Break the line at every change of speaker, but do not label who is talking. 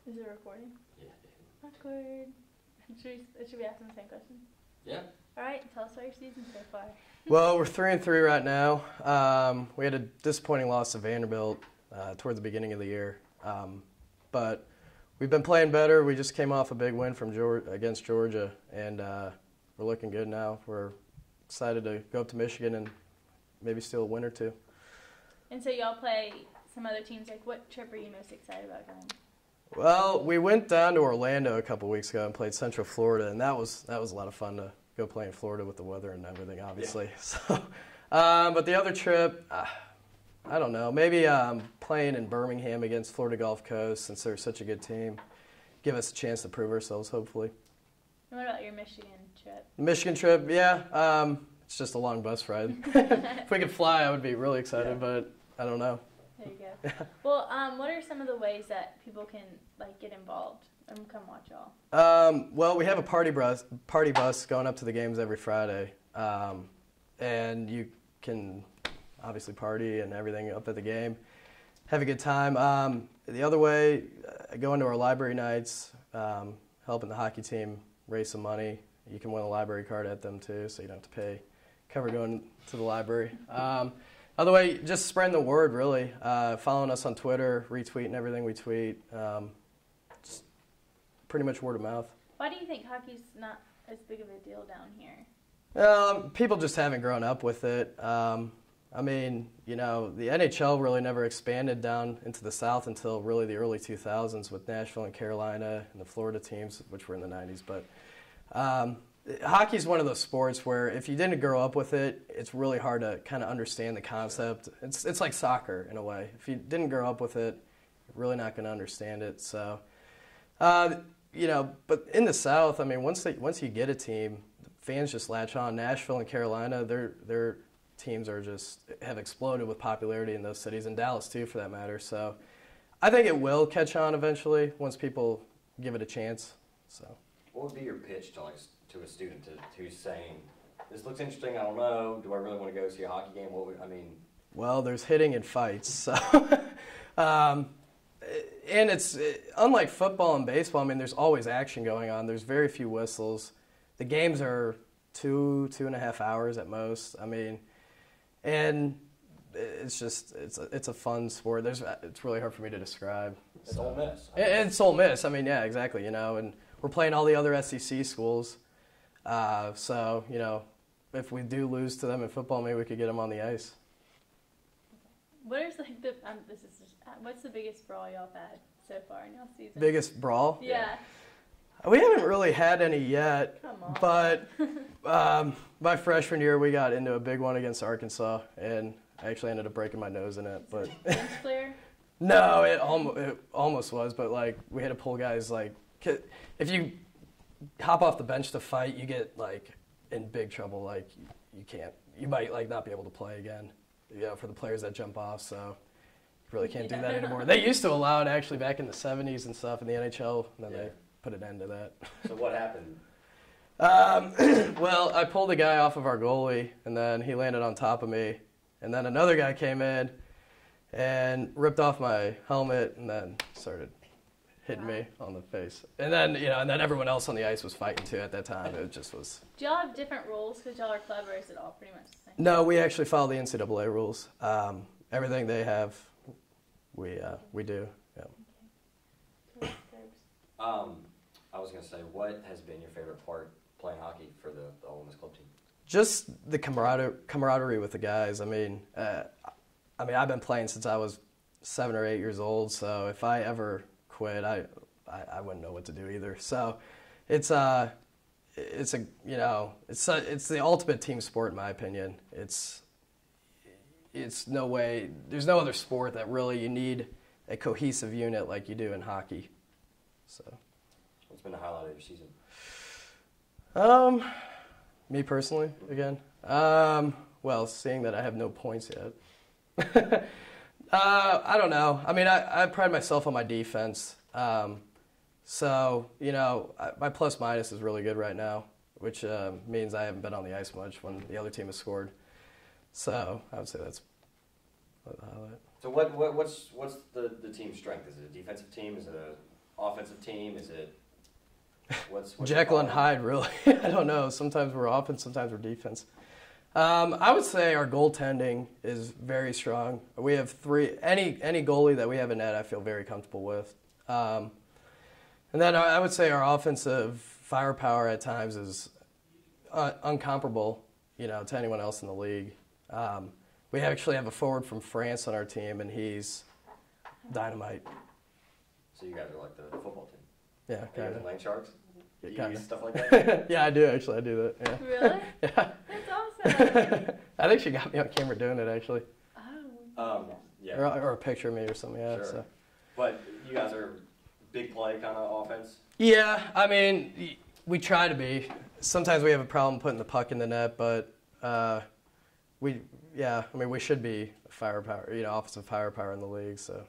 Is it recording?
Yeah.
Awkward. Should we ask them the same question?
Yeah.
All right, tell us about your season so far.
Well, we're 3-3 right now. We had a disappointing loss to Vanderbilt towards the beginning of the year, but we've been playing better. We just came off a big win against Georgia, and we're looking good now. We're excited to go up to Michigan and maybe steal a win or two.
And so y'all play some other teams. Like, what trip are you most excited about going?
Well, we went down to Orlando a couple weeks ago and played Central Florida, and that was a lot of fun to go play in Florida with the weather and everything, obviously. Yeah. So, but the other trip, I don't know. Maybe playing in Birmingham against Florida Gulf Coast, since they're such a good team, give us a chance to prove ourselves, hopefully.
And what about your Michigan trip?
The Michigan trip, yeah. It's just a long bus ride. If we could fly, I would be really excited, but I don't know.
There you go. Well, what are some of the ways that people can get involved and come watch y'all?
Well, we have a party bus going up to the games every Friday, and you can obviously party and everything up at the game, have a good time. The other way, going to our library nights, helping the hockey team raise some money. You can win a library card at them too, so you don't have to cover going to the library. Other way, just spreading the word, really. Following us on Twitter, retweeting everything we tweet. Just pretty much word of mouth.
Why do you think hockey's not as big of a deal down here?
People just haven't grown up with it. I mean, the NHL really never expanded down into the South until really the early 2000s with Nashville and Carolina and the Florida teams, which were in the 90s. But hockey's one of those sports where if you didn't grow up with it, it's really hard to kind of understand the concept. It's like soccer in a way. If you didn't grow up with it, you're really not going to understand it. So, but in the South, I mean, once you get a team, fans just latch on. Nashville and Carolina, their teams have exploded with popularity in those cities, and Dallas too, for that matter. So, I think it will catch on eventually once people give it a chance. So.
What would be your pitch to a student who's saying, this looks interesting, I don't know, do I really want to go see a hockey game?
Well, there's hitting and fights. So, and it's unlike football and baseball, I mean, there's always action going on. There's very few whistles. The games are 2.5 hours at most. I mean, and it's a fun sport. It's really hard for me to describe.
It's Ole Miss.
It's Ole Miss. I mean, yeah, exactly, and we're playing all the other SEC schools. So, if we do lose to them in football, maybe we could get them on the ice.
What's the biggest brawl y'all have had so far in y'all season?
Biggest brawl?
Yeah.
We haven't really had any yet.
Come on.
But my freshman year, we got into a big one against Arkansas, and I actually ended up breaking my nose in it. But
bench player?
No, it almost was, but we had to pull guys if you hop off the bench to fight, you get in big trouble. You might not be able to play again. For the players that jump off, so you really can't do that anymore. They used to allow it actually back in the 70s and stuff in the NHL, and then they put an end to that.
So what happened?
Well, I pulled a guy off of our goalie, and then he landed on top of me, and then another guy came in and ripped off my helmet, and then started hitting me on the face. And then, and then everyone else on the ice was fighting too at that time. It just was.
Do y'all have different rules because y'all are club, or is it all pretty much the same?
No, we actually follow the NCAA rules. Everything they have, we do. Yeah.
I was going to say, what has been your favorite part playing hockey for the Ole Miss club team?
Just the camaraderie with the guys. I mean, I've been playing since I was 7 or 8 years old. So if I ever quit, I wouldn't know what to do either. So it's the ultimate team sport in my opinion. It's no way, there's no other sport that really you need a cohesive unit like you do in hockey. So
what's been the highlight of your season?
Me personally, again. Well, seeing that I have no points yet. I don't know. I mean, I pride myself on my defense. So, my plus-minus is really good right now, which means I haven't been on the ice much when the other team has scored. So, I would say that's the highlight.
So what's the team's strength? Is it a defensive team? Is it offensive team? Is it what's
Jekyll and Hyde, really. I don't know. Sometimes we're offense, sometimes we're defense. I would say our goaltending is very strong. We have any goalie that we have in net, I feel very comfortable with. And then I would say our offensive firepower at times is uncomparable, to anyone else in the league. We actually have a forward from France on our team, and he's dynamite.
So you guys are like the football team?
Yeah,
Are you guys Land Sharks? Do you use stuff like that?
Yeah, I do actually. I do that. Yeah.
Really?
Yeah.
That's awesome.
I think she got me on camera doing it actually.
Oh.
Yeah.
Or a picture of me or something. Yeah.
Sure.
So.
But you guys are big play kind of offense?
Yeah, I mean, we try to be. Sometimes we have a problem putting the puck in the net, but we should be firepower, offensive firepower in the league. So